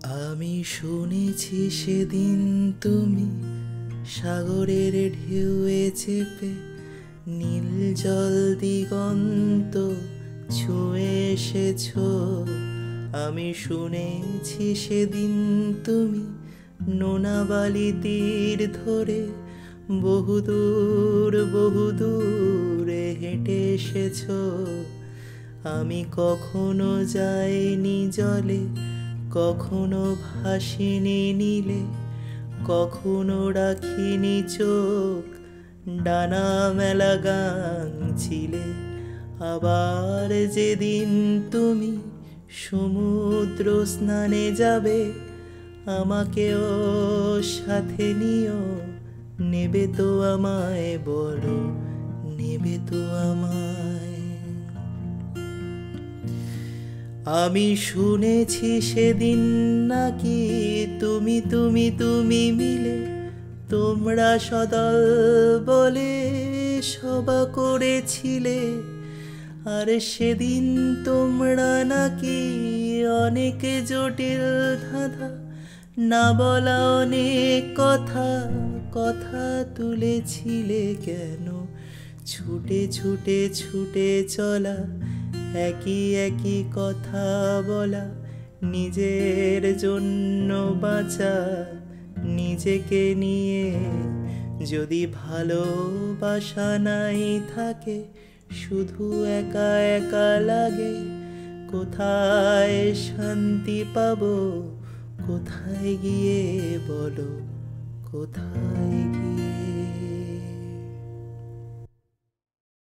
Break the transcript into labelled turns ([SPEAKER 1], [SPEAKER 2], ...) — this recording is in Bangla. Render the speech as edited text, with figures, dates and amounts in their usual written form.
[SPEAKER 1] আমি শুনেছি সেদিন তুমি সাগরের ঢেউয়ে চেপে নীল জল দিগন্ত ছুঁয়ে এসেছ। আমি শুনেছি সেদিন তুমি নোনা বালি তীর ধরে বহুদূরে হেঁটে এসেছ। আমি কখনো যাইনি জলে, কখনো ভাসিনি নীলে, কখনো রাখিনি চোখ ডানা মেলা গান ছিলে। আবার যেদিন তুমি সমুদ্র স্নানে যাবে, আমাকেও সাথে নিও। নেবে তো আমায়, বলো নেবে তো আমায়? আমি শুনেছি সেদিন নাকি তুমি মিলে তোমরা সদল বলে সভা করেছিলে। আর সেদিন তোমরা নাকি অনেক জটিল ধাঁধা, না বলা অনেক কথা তুলেছিলে। কেন ছুটে চলা, একই কথা বলা, নিজের জন্য বাঁচা, নিজেকে নিয়ে। যদি ভালোবাসা নাই থাকে, শুধু একা লাগে, কোথায় শান্তি পাবো? কোথায় গিয়ে বলো, কোথায় গিয়ে?